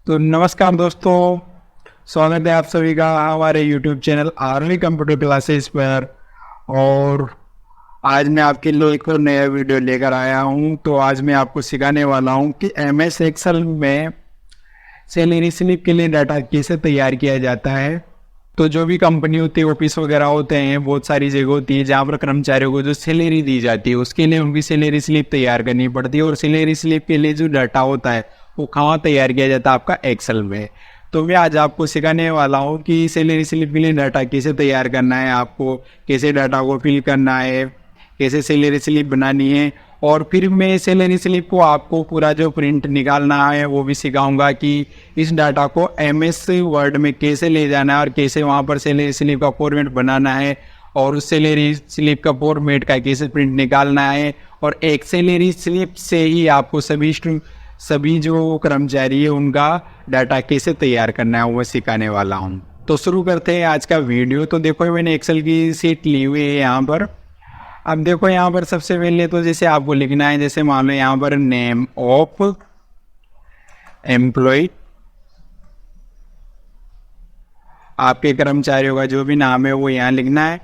तो नमस्कार दोस्तों, स्वागत है आप सभी का हमारे YouTube channel army computer classes पर। और आज मैं आपके लिए एक और नया वीडियो लेकर आया हूं। तो आज मैं आपको सिखाने वाला हूं कि MS एक्सेल में सैलरी स्लिप के लिए डाटा कैसे तैयार किया जाता है। तो जो भी कंपनी होती है, ऑफिस वगैरह होते हैं, बहुत सारी जगह होती है जहाँ पर कर्मचारियों को जो सैलरी दी जाती है उसके लिए उनकी सैलरी स्लिप तैयार करनी पड़ती है। और सैलरी स्लिप के लिए जो डाटा होता है वो कहाँ तैयार किया जाता है? आपका एक्सेल में। तो मैं आज आपको सिखाने वाला हूँ कि सैलरी स्लिप के लिए डाटा कैसे तैयार करना है, आपको कैसे डाटा को फिल करना है, कैसे सैलरी स्लिप बनानी है। और फिर मैं सैलरी स्लिप को आपको पूरा जो प्रिंट निकालना है वो भी सिखाऊंगा कि इस डाटा को MS वर्ड में कैसे ले जाना है और कैसे वहाँ पर सैलरी स्लिप का फॉर्मेट बनाना है और उस सैलरी स्लिप का फॉर्मेट का कैसे प्रिंट निकालना है। और एक सैलरी स्लिप से ही आपको सभी जो कर्मचारी है उनका डाटा कैसे तैयार करना है वो सिखाने वाला हूँ। तो शुरू करते हैं आज का वीडियो। तो देखो मैंने एक्सेल की शीट ली हुई है यहाँ पर। अब देखो यहाँ पर सबसे पहले तो जैसे आपको लिखना है, जैसे मान लो यहाँ पर नेम ऑफ एम्प्लॉय, आपके कर्मचारियों का जो भी नाम है वो यहाँ लिखना है।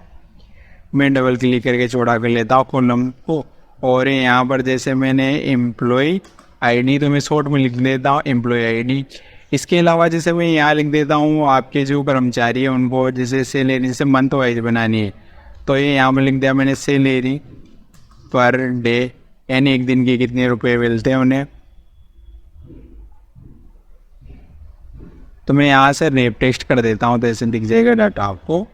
मैं डबल क्लिक करके चौड़ा कर लेता हूँ कॉलम को। और यहाँ पर जैसे मैंने एम्प्लॉय ID, तो मैं शॉर्ट में लिख देता हूँ एम्प्लॉय ID। इसके अलावा जैसे मैं यहाँ लिख देता हूँ आपके जो कर्मचारी है उनको जैसे सैलरी से मंथ वाइज बनानी है, तो ये यहाँ पर लिख दिया मैंने सैलरी पर डे, यानी एक दिन के कितने रुपए मिलते हैं उन्हें। तो मैं यहाँ से रेप टेस्ट कर देता हूँ तो ऐसे दिख जाएगा डाटा आपको।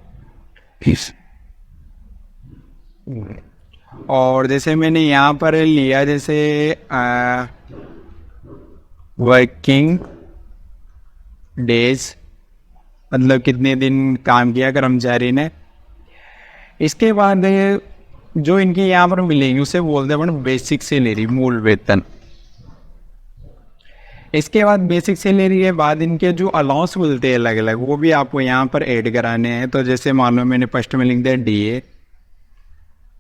और जैसे मैंने यहाँ पर लिया जैसे वर्किंग डेज, मतलब कितने दिन काम किया कर्मचारी ने। इसके बाद जो इनकी यहाँ पर मिलेगी उसे बोलते हैं अपन बेसिक सैलरी, मूल वेतन। इसके बाद बेसिक सैलरी के बाद इनके जो अलाउंस मिलते हैं अलग अलग, वो भी आपको यहाँ पर ऐड कराने हैं। तो जैसे मान लो मैंने फर्स्ट में लिख दिया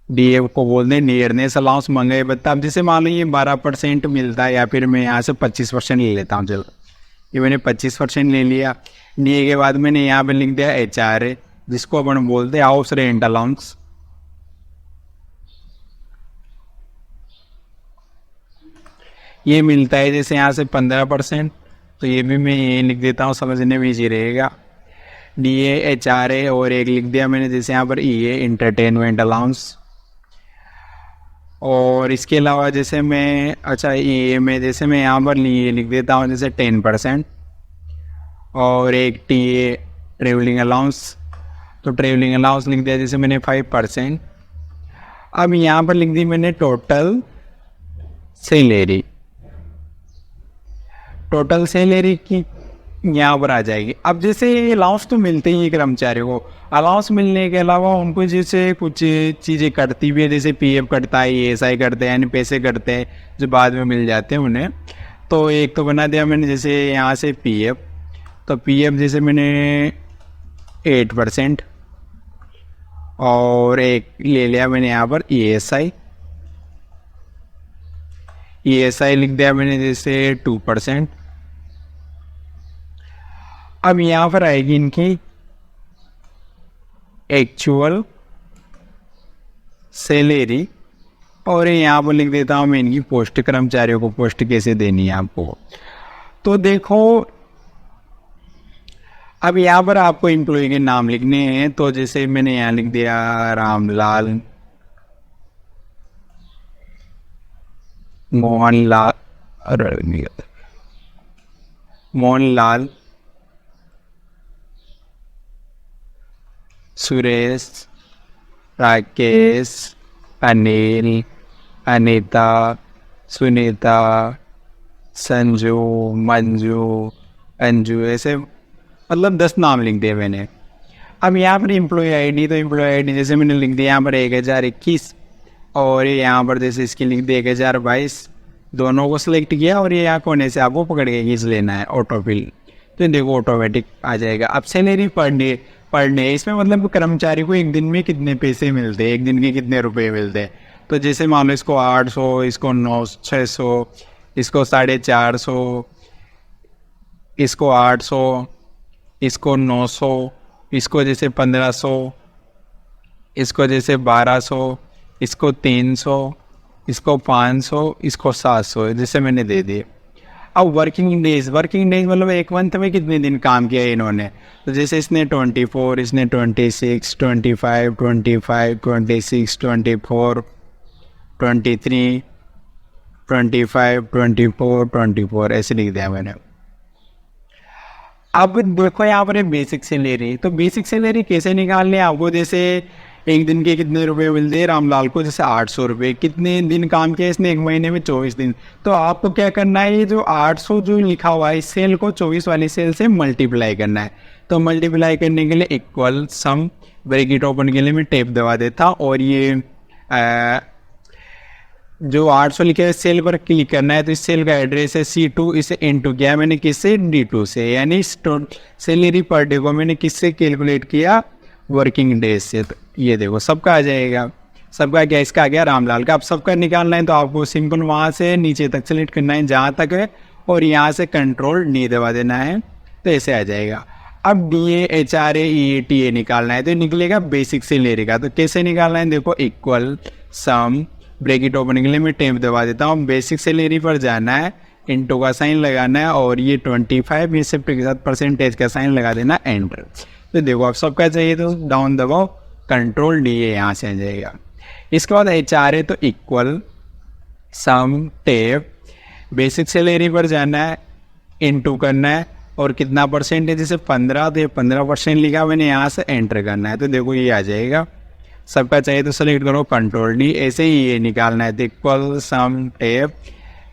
DA को बोलते हैं नियरनेस अलाउंस मंगे बता। अब जैसे मान लो ये 12% मिलता है, या फिर मैं यहाँ से 25% ले लेता हूँ। चलो ये मैंने 25% ले लिया। DA के बाद मैंने यहाँ पर लिख दिया HR, जिसको अपन बोलते हैं हाउस रेंट अलाउंस। ये मिलता है जैसे यहाँ से 15%, तो ये भी मैं ये लिख देता हूँ, समझने में इजी रहेगा। DA HRA और एक लिख दिया मैंने जैसे यहाँ पर EA इंटरटेनमेंट अलाउंस। और इसके अलावा जैसे मैं EA में जैसे मैं यहाँ पर ये लिख देता हूँ जैसे 10%। और एक TA ट्रेवलिंग अलाउंस, तो ट्रेवलिंग अलाउंस लिख दिया जैसे मैंने 5%। अब यहाँ पर लिख दी मैंने टोटल सैलरी। टोटल सैलरी की यहाँ पर आ जाएगी। अब जैसे ये अलाउंस तो मिलते ही कर्मचारियों को, अलाउंस मिलने के अलावा उनको जैसे कुछ चीज़ें कटती भी है, जैसे PF कटता है, ESI करते हैं, यानी पैसे कटते हैं जो बाद में मिल जाते हैं उन्हें। तो एक तो बना दिया मैंने जैसे यहाँ से PF, तो PF जैसे मैंने 8%। और एक ले लिया मैंने यहाँ पर ESI लिख दिया मैंने जैसे 2%। अब यहाँ पर आएगी इनकी एक्चुअल सैलरी। और यहाँ पर लिख देता हूँ मैं इनकी पोस्ट, कर्मचारियों को पोस्ट कैसे देनी है आपको। तो देखो अब यहाँ पर आपको एम्प्लॉय के नाम लिखने हैं। तो जैसे मैंने यहाँ लिख दिया रामलाल, मोहनलाल, सुरेश, राकेश, अनिल, अनीता, सुनीता, संजू, मंजू, अंजू, ऐसे मतलब 10 नाम लिख दिए मैंने। अब यहाँ पर एम्प्लॉय ID, तो एम्प्लॉय ID जैसे मैंने लिख दिया यहाँ पर 1021। और यहाँ पर जैसे इसकी लिख दिया 1022। दोनों को सिलेक्ट किया और ये यहाँ कोने से आपको पकड़ के खींच लेना है ऑटोफिल, तो देखो ऑटोमेटिक आ जाएगा। अब सैलरी पर डे इसमें मतलब कर्मचारी को एक दिन में कितने पैसे मिलते हैं, एक दिन के कितने रुपए मिलते हैं। तो जैसे मान लो इसको 800, इसको 600, इसको 450, इसको 800, इसको 900, इसको जैसे 1500, इसको जैसे 1200, इसको 300, इसको 500, इसको 700 जैसे मैंने दे दिए। अब वर्किंग डेज मतलब एक मंथ में कितने दिन काम किया इन्होंने, तो जैसे इसने 24, इसने 26, 25, 25, 26, 24, 23, 25, 24, 24 ऐसे लिख दिया मैंने। अब देखो यहाँ पर बेसिक सैलरी, तो बेसिक सैलरी कैसे निकालनी है आपको, जैसे एक दिन के कितने रुपए मिलते हैं रामलाल को, जैसे 800 रुपये। कितने दिन काम किया इसने, एक महीने में 24 दिन। तो आपको क्या करना है, ये जो 800 जो लिखा हुआ है इस सेल को 24 वाली सेल से मल्टीप्लाई करना है। तो मल्टीप्लाई करने के लिए इक्वल सम ब्रैकेट ओपन के लिए मैं टेप दबा देता, और ये जो 800 लिखा है सेल पर क्लिक करना है। तो इस सेल का एड्रेस है C2, इसे इनटू किया मैंने किससे, D2 से, यानी सैलरी पर डे को मैंने किससे कैलकुलेट किया, वर्किंग डेज से। तो ये देखो सबका आ जाएगा, सबका क्या, इसका आ गया रामलाल का। अब सबका निकालना है तो आपको सिंपल वहाँ से नीचे तक सेलेक्ट करना है जहाँ तक है, और यहाँ से कंट्रोल D दबा देना है, तो ऐसे आ जाएगा। अब DA HRA EATA निकालना है, तो निकलेगा बेसिक सैलरी का। तो कैसे निकालना है, देखो इक्वल सम ब्रैकेट ओपन के लिए मैं टेप दबा देता हूँ, बेसिक सैलरी पर जाना है, इंटू का साइन लगाना है, और ये 25 ये शिफ्ट के साथ परसेंटेज का साइन लगा देना, एंटर। तो देखो अब सबका चाहिए तो डाउन दबाओ, कंट्रोल D यहाँ से आ जाएगा। इसके बाद HRA, तो इक्वल सम टेप बेसिक सैलरी पर जाना है, इंटू करना है, और कितना परसेंट है, जैसे 15, तो ये 15% लिखा मैंने, यहाँ से एंटर करना है। तो देखो ये आ जाएगा। सबका चाहिए तो सेलेक्ट करो, कंट्रोल D। ऐसे ही ये निकालना है, तो इक्वल सम टेप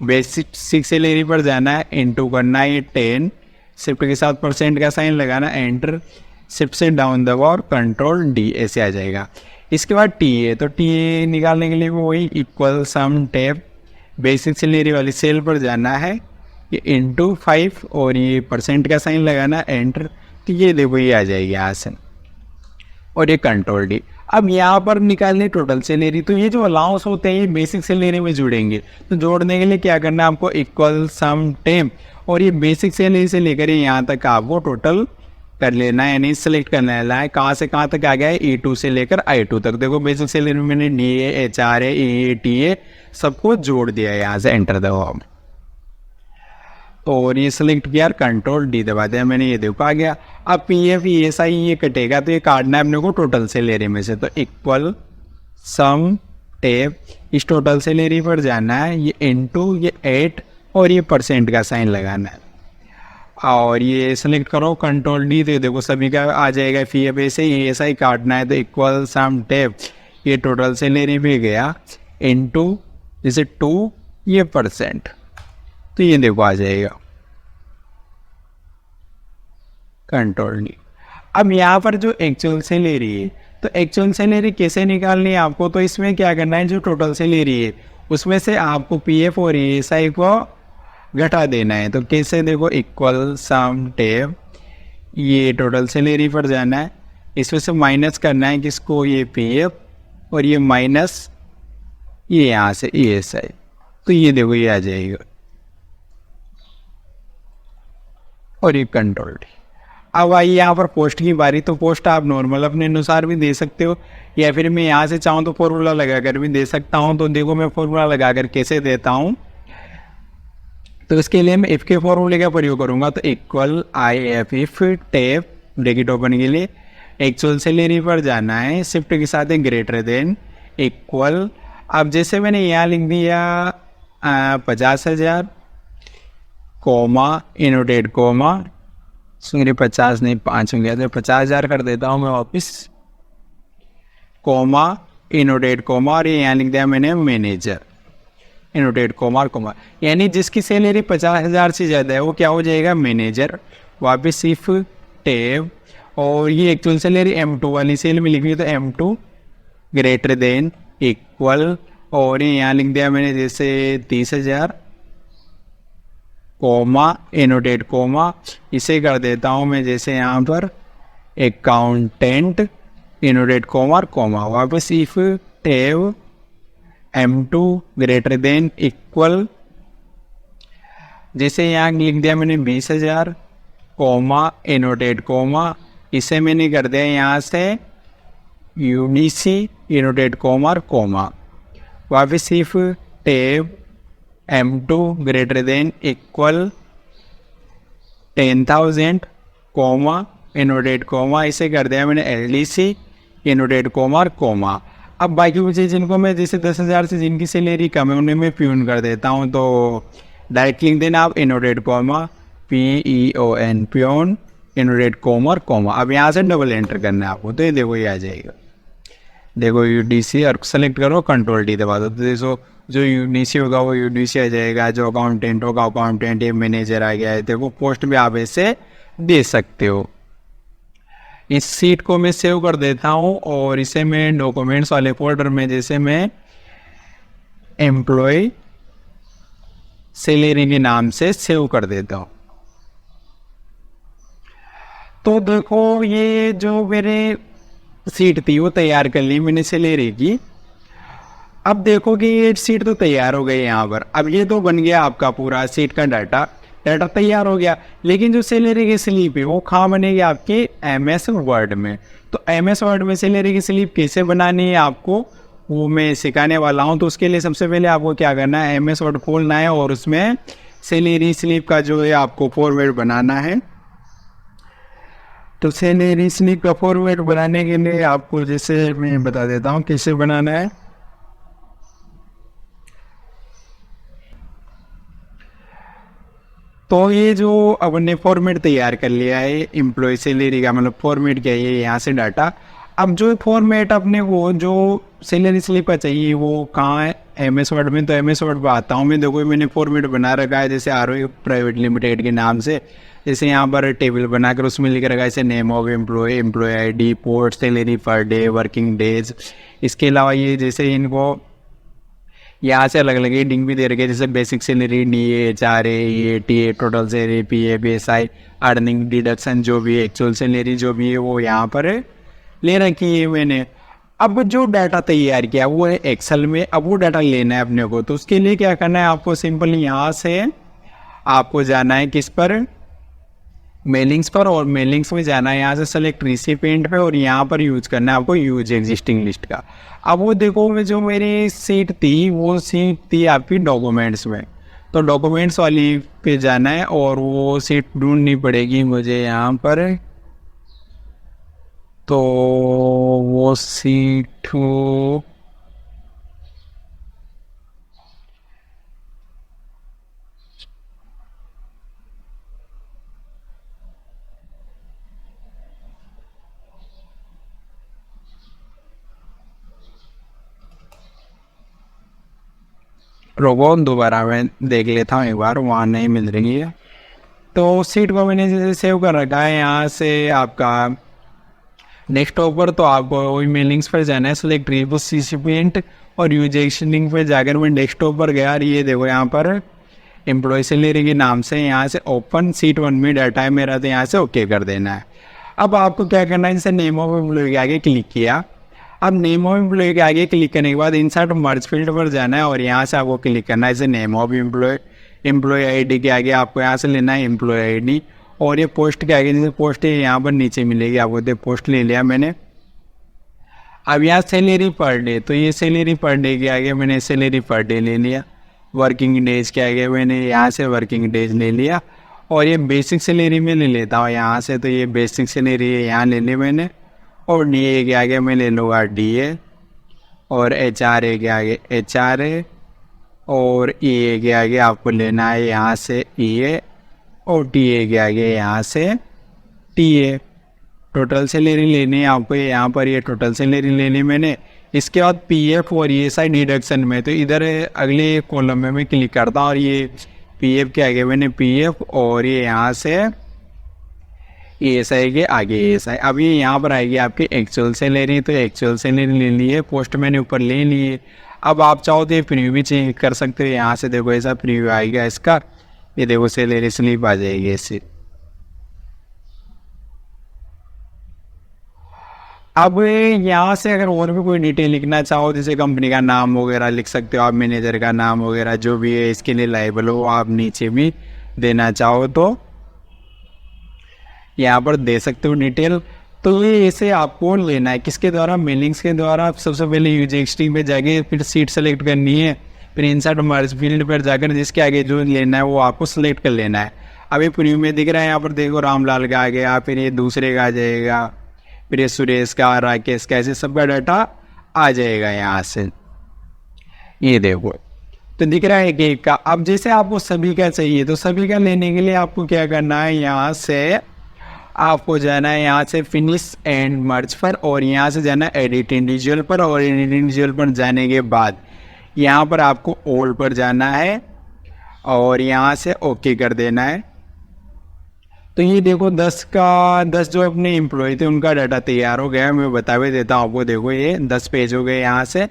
बेसिक सैलरी पर जाना है, इंटू करना है, ये 10 शिफ्ट के साथ परसेंट का साइन लगाना, एंटर। शिफ्ट से डाउन दबाओ और कंट्रोल D, ऐसे आ जाएगा। इसके बाद TA, तो TA निकालने के लिए वो वही इक्वल सम टेप बेसिक सैलरी वाली सेल पर जाना है, ये इंटू 5 और ये परसेंट का साइन लगाना, एंटर। तो ये देखो ये आ जाएगी यहाँ से, और ये कंट्रोल D। अब यहाँ पर निकालने टोटल सैलरी, तो ये जो अलाउंस होते हैं ये बेसिक सैलरी में जुड़ेंगे। तो जोड़ने के लिए क्या करना है आपको, इक्वल सम टेप, और ये बेसिक सैलरी से लेकर यहाँ तक आपको टोटल कर लेना है, यानी सेलेक्ट करना है कहाँ से कहाँ तक आ गया है, E2 से लेकर I2 तक। देखो बेसिक सैलरी में मैंने DA HRA EATA सबको जोड़ दिया है, यहाँ से एंटर दबाओ, और ये सेलेक्ट किया, कंट्रोल D दबा दिया मैंने, ये देखो आ गया। अब PF ESI ये कटेगा, तो ये काटना है अपने को टोटल सैलरी में से। तो इक्वल सम टेप इस टोटल सैलरी पर जाना है, ये इंटू ये 8 और ये परसेंट का साइन लगाना है, और ये सेलेक्ट करो, कंट्रोल D। तो देखो सभी का आ जाएगा। PF से ESI काटना है, तो इक्वल सम टेप ये टोटल सैलरी में गया, इंटू जैसे 2 ये परसेंट, तो ये देखो आ जाएगा, कंट्रोल D। अब यहाँ पर जो एक्चुअल सैलरी है, तो एक्चुअल सैलरी कैसे निकालनी है आपको, तो इसमें क्या करना है, जो टोटल सैलरी है उसमें से आपको PF और ESI को घटा देना है। तो कैसे, देखो इक्वल सम टेप ये टोटल सैलरी पर जाना है, इसमें से माइनस करना है किसको, ये PF, और ये माइनस ये यहाँ से ESI। तो ये देखो ये आ जाएगा, और ये कंट्रोल D। अब आइए यहाँ पर पोस्ट की बारी। तो पोस्ट आप नॉर्मल अपने अनुसार भी दे सकते हो, या फिर मैं यहाँ से चाहूँ तो फॉर्मूला लगाकर भी दे सकता हूँ। तो देखो मैं फॉर्मूला लगाकर कैसे देता हूँ, तो इसके लिए मैं इफ के फॉर्मूले का प्रयोग करूँगा। तो equal IF if tape bracket open के लिए एक्चुअल सैलरी पर जाना है, शिफ्ट के साथ एक ग्रेटर देन इक्वल। अब जैसे मैंने यहाँ लिख दिया 50,000 कोमा इनोटेड कोमा, सुनिए 50 नहीं 5 हो गया, तो 50,000 कर देता हूँ मैं वापस, कोमा इनोटेड कोमा, और ये यहाँ लिख दिया मैंने मैनेजर इनोटेड कोमा और कोमा, यानी जिसकी सैलरी 50,000 से ज़्यादा है वो क्या हो जाएगा, मैनेजर। वापस सिर्फ टेब, और ये एक्चुअल सैलरी M2 वाली सेल में लिखी है, तो M2 ग्रेटर देन इक्वल, और ये यहाँ लिख दिया मैंने जैसे 30,000 कोमा इनोटेड कोमा, इसे कर देता हूँ मैं जैसे यहाँ पर अकाउंटेंट इनोटेड कोमा और कोमा। वापस if tab M2 greater than equal, जैसे यहाँ लिख दिया मैंने 20,000 कोमा, इनोटेट कोमा, इसे मैंने कर दिया यहाँ से यूडीसी, इनोटेट कोमा और कोमा। वापस सिर्फ tab M2 greater than equal 10,000 comma, annotate comma, इसे कर दिया मैंने LDC, इनोटेट कोमा और कोमा। अब बाकी मुझे जिनको मैं जैसे 10,000 से जिनकी सैलरी कम है उन्हें मैं प्यून कर देता हूँ, तो डायरेक्ट लिख देना आप इनोटेट कोमा, PEON, प्यून, इनोटेट कोमा और कोमा। अब यहाँ से डबल एंटर करना है आपको, तो ये देखो ये आ जाएगा। देखो UDC और सेलेक्ट करो, कंट्रोल D दबा दो, तो देखो जो UDC होगा वो UDC आ जाएगा, जो अकाउंटेंट होगा अकाउंटेंट, ये मैनेजर आ गया है। देखो पोस्ट भी आप ऐसे दे सकते हो। इस सीट को मैं सेव कर देता हूँ और इसे मैं डॉक्यूमेंट्स वाले फोल्डर में जैसे मैं एम्प्लॉय सैलरी के नाम से सेव कर देता हूँ। तो देखो ये जो मेरे सीट थी वो तैयार कर ली मैंने सैलरी की। अब देखो कि ये सीट तो तैयार हो गई यहाँ पर। अब ये तो बन गया आपका पूरा सीट का डाटा तैयार हो गया, लेकिन जो सैलरी की स्लिप है वो कहाँ बनेगी आपके MS वर्ड में। तो MS वर्ड में सैलरी की स्लिप कैसे बनानी है आपको वो मैं सिखाने वाला हूँ। तो उसके लिए सबसे पहले आपको क्या करना है, MS वर्ड खोलना है और उसमें सैलरी स्लिप का जो है आपको फॉर्मेट बनाना है। तो सैलरी स्लिप का फॉर्मेट बनाने के लिए आपको जैसे मैं बता देता हूँ कैसे बनाना है। तो ये जो अब ने फॉर्मेट तैयार कर लिया है एम्प्लॉय सैलरी का, मतलब फॉर्मेट क्या है यहाँ से डाटा। अब जो फॉर्मेट अपने वो जो सैलरी स्लिप का चाहिए वो कहाँ है, MS वर्ड में। तो MS वर्ड पर आता हूँ मैं। देखो मैंने फॉर्मेट बना रखा है जैसे ROE प्राइवेट लिमिटेड के नाम से। जैसे यहाँ पर टेबल बनाकर उसमें लिख रखा है जैसे name of employee, employee ID, post, salary per day, working days. इसके अलावा ये जैसे इनको यहाँ से अलग अलग हेडिंग भी दे रखे हैं जैसे basic salary, DA, HRA, EATA, total salary, PF, SI, earning, deduction, जो भी एक्चुअल सैलरी जो भी है वो यहाँ पर ले रखी है मैंने। अब जो डाटा तैयार किया वो है एक्सेल में। अब वो डाटा लेना है अपने को, तो उसके लिए क्या करना है आपको, सिंपल यहाँ से आपको जाना है किस पर, मेलिंग्स पर। और मेलिंग्स में जाना है, यहाँ से सेलेक्ट रिसिपिएंट पे और यहाँ पर यूज करना है आपको यूज एग्जिस्टिंग लिस्ट का। अब वो देखो मैं जो मेरी सीट थी वो सीट थी आपकी डॉक्यूमेंट्स में। तो डॉक्यूमेंट्स वाली पे जाना है और वो सीट ढूंढनी पड़ेगी मुझे यहाँ पर। तो वो सीट रोबो दोबारा मैं देख लेता हूँ एक बार, वहाँ नहीं मिल रही है। तो सीट को मैंने जैसे सेव कर रखा है, यहाँ से आपका डेस्कटॉप पर। तो आपको वही मेलिंग्स पर जाना है, सेलेक्ट रिसिपिएंट और यूज एक्सटेंडिंग पर जाकर मैं डेस्कटॉप पर गया और ये देखो यहाँ पर एम्प्लॉय सैलरी के नाम से यहाँ से ओपन सीट 1 में डाटा है मेरा, तो यहाँ से ओके कर देना है। अब आपको क्या करना है, जैसे नेम ऑफ एम्प्लॉय के आगे क्लिक किया। अब नेम ऑफ एम्प्लॉय के आगे क्लिक करने के बाद इंसर्ट मर्ज फील्ड पर जाना है और यहाँ से आपको क्लिक करना है जैसे name of employee. Employee ID के आगे आपको यहाँ से लेना है एम्प्लॉय ID और ये पोस्ट के आगे जैसे पोस्ट है यहाँ पर नीचे मिलेगी आपको। तो पोस्ट ले लिया मैंने। अब यहाँ सैलरी पर डे, तो ये सैलरी पर डे के आगे मैंने सैलरी पर डे ले लिया। वर्किंग डेज के आगे मैंने यहाँ से वर्किंग डेज ले लिया और ये बेसिक सैलरी में ले लेता हूँ यहाँ से। तो ये बेसिक सैलरी है यहाँ ले ली मैंने और DA के आगे मैं ले लूँगा DA और HRA के आगे HRA और EA के आगे आपको लेना है यहाँ से EA और TA के आगे यहाँ से TA। टोटल सैलरी लेनी है आपको यहाँ पर, ये टोटल सैलरी लेनी मैंने। इसके बाद PF और ESI डिडक्शन में, तो इधर अगले कॉलम में मैं क्लिक करता हूँ और ये PF के आगे मैंने PF और ये यहाँ से ESI के आगे ESI। अब ये यहाँ पर आएगी आपकी एक्चुअल सैलरी, तो एक्चुअल सैलरी ले ली है, पोस्ट मैंने ऊपर ले लिए। अब आप चाहो तो ये प्रीव्यू भी चेंज कर सकते हो, यहाँ से देखो ऐसा प्रीव्यू आएगा इसका, ये देखो सैलरी स्लिप आ जाएगी इससे। अब यहाँ से अगर और भी कोई डिटेल लिखना चाहो जैसे कंपनी का नाम वगैरह लिख सकते हो आप, मैनेजर का नाम वगैरह जो भी है इसके लिए लायबल हो आप नीचे भी देना चाहो तो यहाँ पर दे सकते हो डिटेल। तो ये इसे आपको लेना है किसके द्वारा, मेलिंग्स के द्वारा। सबसे पहले यूजेक्सटी में जाके फिर सीट सेलेक्ट करनी है, फिर इंसर्ट मर्ज फील्ड पर जाकर जिसके आगे जो लेना है वो आपको सेलेक्ट कर लेना है। अभी प्रीव्यू में दिख रहा है यहाँ पर देखो रामलाल का आ गया, फिर ये दूसरे का आ जाएगा, फिर ये सुरेश का, राकेश का, ऐसे सबका डाटा आ जाएगा यहाँ से। ये देखो तो दिख रहा है एक का। अब जैसे आपको सभी का चाहिए तो सभी का लेने के लिए आपको क्या करना है, यहाँ से आपको जाना है यहाँ से फिनिश एंड मर्ज पर, और यहाँ से जाना है एडिट इंडिविजुअल पर, और एडिट इंडिविजुअल पर जाने के बाद यहाँ पर आपको ऑल पर जाना है और यहाँ से ओके कर देना है। तो ये देखो 10 जो अपने एम्प्लॉय थे उनका डाटा तैयार हो गया। मैं बता भी देता हूँ आपको, देखो ये 10 पेज हो गए यहाँ से।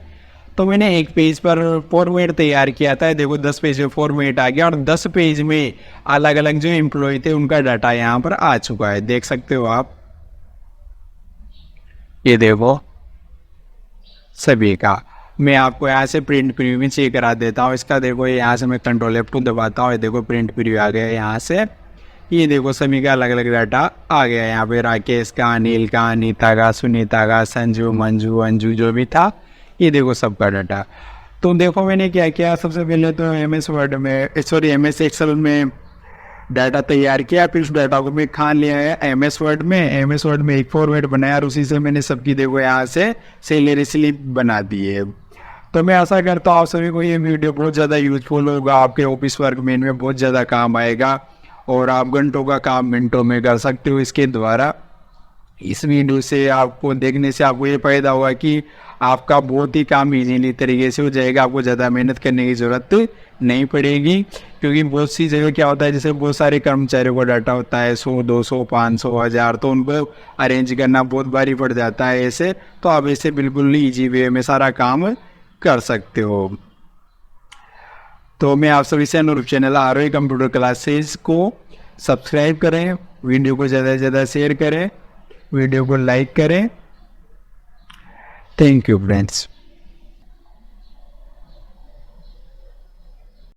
तो मैंने एक पेज पर फॉर्मेट तैयार किया था, देखो 10 पेज में फॉर्मेट आ गया, और 10 पेज में अलग अलग जो एम्प्लॉय थे उनका डाटा यहाँ पर आ चुका है, देख सकते हो आप। ये देखो सभी का। मैं आपको यहाँ से प्रिंट प्रीव्यू में चेक करा देता हूँ इसका। देखो यहाँ से मैं कंट्रोल F2 दबाता हूँ, देखो प्रिंट प्रीव्यू आ गया यहाँ से। ये देखो सभी का अलग अलग डाटा आ गया यहाँ पे, राकेश का, अनिल का, अनीता का, सुनीता का, संजू, मंजू, अंजू जो भी था, ये देखो सबका डाटा। तो देखो मैंने क्या किया, सबसे पहले तो MS एक्सेल में डाटा तैयार किया, फिर उस डाटा को मैं खान लिया है MS वर्ड में एक फॉर्मेट बनाया, और उसी से मैंने सबकी देखो यहाँ से सैलरी स्लिप बना दी है। तो मैं आशा करता हूँ आप सभी को ये वीडियो बहुत ज़्यादा यूजफुल होगा, आपके ऑफिस वर्क में बहुत ज़्यादा काम आएगा, और आप घंटों का काम मिनटों में कर सकते हो इसके द्वारा। इस वीडियो से आपको देखने से आपको ये फायदा होगा कि आपका बहुत ही काम इजीली तरीके से हो जाएगा, आपको ज़्यादा मेहनत करने की ज़रूरत नहीं पड़ेगी। क्योंकि बहुत सी जगह क्या होता है, जैसे बहुत सारे कर्मचारियों का डाटा होता है 100, 200, 500, 1000, तो उनको अरेंज करना बहुत भारी पड़ जाता है ऐसे। तो आप ऐसे बिल्कुल ईजी वे में सारा काम कर सकते हो। तो मैं आप सभी से अनुरूप चैनल आरोही कंप्यूटर क्लासेस को सब्सक्राइब करें, वीडियो को ज़्यादा से ज़्यादा शेयर करें, वीडियो को लाइक करें। Thank you friends.